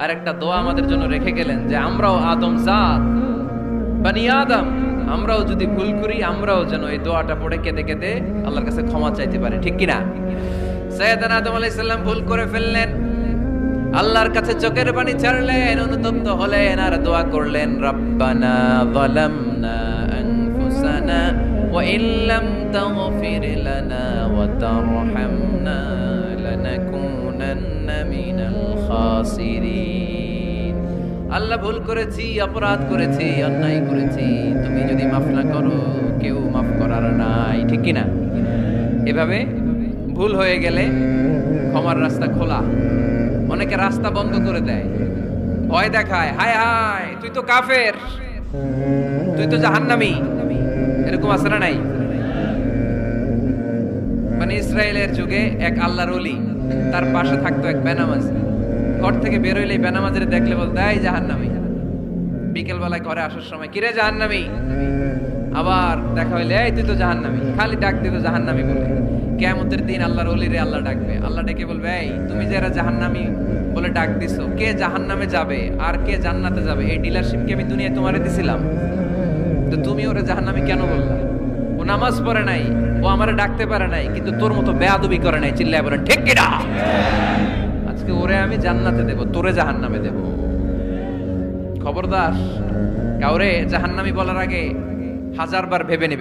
আর একটা দোয়া আমাদের জন্য রেখে গেলেন যে আমরাও আদম জাত, বানি আদম, আমরাও যদি ভুল করি আমরাও যেন এই দোয়াটা পড়ে কেঁদে কেঁদে আল্লাহর কাছে ক্ষমা চাইতে পারি, ঠিক কিনা? সাইয়েদনা আদম আলাইহিস সালাম ভুল করে ফেললেন, আল্লাহর কাছে চোখের পানি ছাড়লেন, অনুতপ্ত হলেন আর দোয়া করলেন, রব্বানা যালামনা আনফুসানা ওয়া ইল্লাম তাগফির লানা ওয়া তারহামনা লানাকুনান্না মিনাল খাসিরিন। আল্লাহ ভুল করেছি, অপরাধ করেছি, অন্যায় করেছি, তুমি যদি মাফ না করো কেউ মাফ করার নাই, ঠিক কিনা? এভাবে ভুল হয়ে গেলে ক্ষমার রাস্তা খোলা। অনেকে রাস্তা বন্ধ করে দেয়, ভয় দেখায়, হায় হায় তুই তো কাফের, তুই তো জাহান্নামী, এরকম আছে না নাই? মানে ইসরায়েলের যুগে এক আল্লাহর ওলি, তার পাশে থাকতো এক বেনামাজি, ঘর থেকে বের হইলে বেনামাজিরে দেখলে বলতো এই জাহান্নামী। বিকেল বেলায় ঘরে আসার সময় কিরে জাহান্নামী, আবার দেখা হইলে এই তুই তো জাহান্নামী, খালি ডাক দিত জাহান্নামী বলে। কিয়ামতের দিন আল্লাহর ওলিরে আল্লাহ ডাকবে, আল্লাহ ডেকে বলবে এই তুমি যে এরা জাহান্নামী বলে ডাক দিছো, কে জাহান্নামে যাবে আর কে জান্নাতে যাবে এই ডিলারশিপ কি আমি দুনিয়ায় তোমারে দিছিলাম? তো তুমি ওরে জাহান্নামী কেন বললা? ও নামাজ পড়ে নাই, ও আমারে ডাকতে পারে নাই, কিন্তু তোর মতো বেয়াদবি করে নাই, চিল্লায় বলেন ঠিক কিনা? আজকে ওরে আমি জান্নাতে দেব, তোরে জাহান্নামে দেব। খবরদার, কাউরে জাহান্নামী বলার আগে 1000 বার ভেবে নিবেন।